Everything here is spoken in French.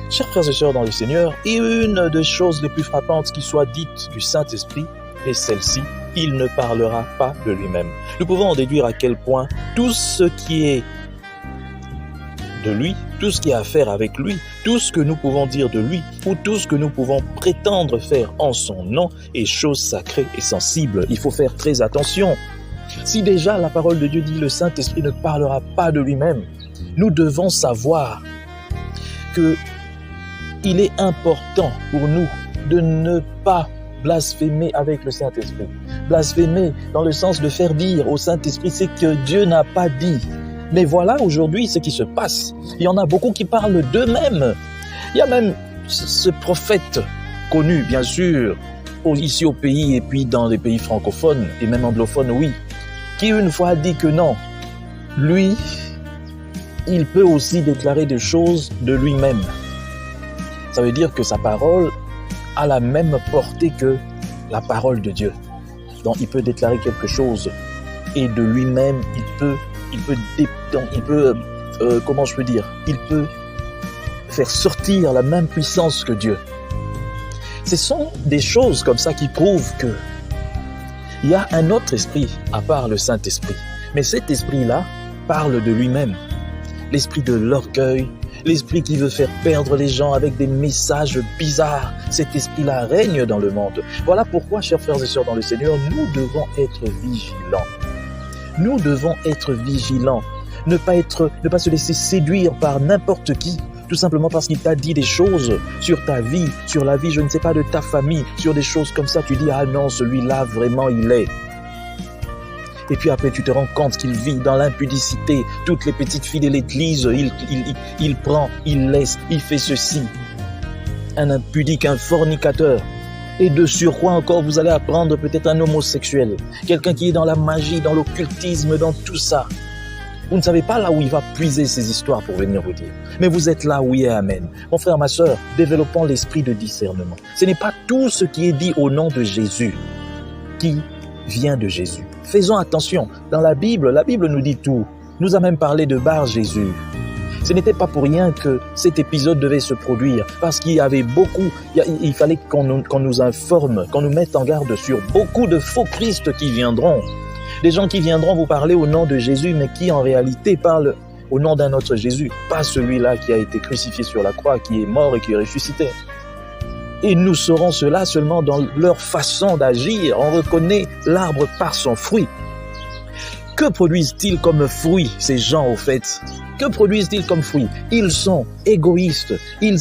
Chers frères et sœurs dans le Seigneur, et une des choses les plus frappantes qui soit dite du Saint-Esprit est celle-ci: il ne parlera pas de lui-même. Nous pouvons en déduire à quel point tout ce qui est de lui, tout ce qui a à faire avec lui, tout ce que nous pouvons dire de lui, ou tout ce que nous pouvons prétendre faire en son nom est chose sacrée et sensible. Il faut faire très attention. Si déjà la parole de Dieu dit le Saint-Esprit ne parlera pas de lui-même, nous devons savoir que il est important pour nous de ne pas blasphémer avec le Saint-Esprit. Blasphémer dans le sens de faire dire au Saint-Esprit ce que Dieu n'a pas dit. Mais voilà aujourd'hui ce qui se passe. Il y en a beaucoup qui parlent d'eux-mêmes. Il y a même ce prophète connu, bien sûr, ici au pays et puis dans les pays francophones et même anglophones, oui, qui une fois a dit que non, lui, il peut aussi déclarer des choses de lui-même. Ça veut dire que sa parole a la même portée que la parole de Dieu. Donc il peut déclarer quelque chose et de lui-même, il peut faire sortir la même puissance que Dieu. Ce sont des choses comme ça qui prouvent que il y a un autre esprit à part le Saint-Esprit. Mais cet esprit-là parle de lui-même. L'esprit de l'orgueil, l'esprit qui veut faire perdre les gens avec des messages bizarres. Cet esprit-là règne dans le monde. Voilà pourquoi, chers frères et sœurs dans le Seigneur, nous devons être vigilants. Nous devons être vigilants. Ne pas se laisser séduire par n'importe qui, tout simplement parce qu'il t'a dit des choses sur ta vie, sur la vie, je ne sais pas, de ta famille, sur des choses comme ça. Tu dis, ah non, celui-là, vraiment, il est. Et puis après, tu te rends compte qu'il vit dans l'impudicité. Toutes les petites filles de l'église, il prend, il laisse, il fait ceci. Un impudique, un fornicateur. Et de surcroît encore, vous allez apprendre peut-être un homosexuel. Quelqu'un qui est dans la magie, dans l'occultisme, dans tout ça. Vous ne savez pas là où il va puiser ces histoires pour venir vous dire. Mais vous êtes là, oui et amen. Mon frère, ma sœur, développons l'esprit de discernement. Ce n'est pas tout ce qui est dit au nom de Jésus qui vient de Jésus. Faisons attention. Dans la Bible nous dit tout. Nous a même parlé de Bar Jésus. Ce n'était pas pour rien que cet épisode devait se produire, parce qu'il y avait beaucoup, il fallait qu'on nous informe, qu'on nous mette en garde sur beaucoup de faux Christ qui viendront. Des gens qui viendront vous parler au nom de Jésus, mais qui en réalité parlent au nom d'un autre Jésus, pas celui-là qui a été crucifié sur la croix, qui est mort et qui est ressuscité. Et nous saurons cela seulement dans leur façon d'agir. On reconnaît l'arbre par son fruit. Que produisent-ils comme fruit, ces gens, au fait? Que produisent-ils comme fruit? Ils sont égoïstes. Ils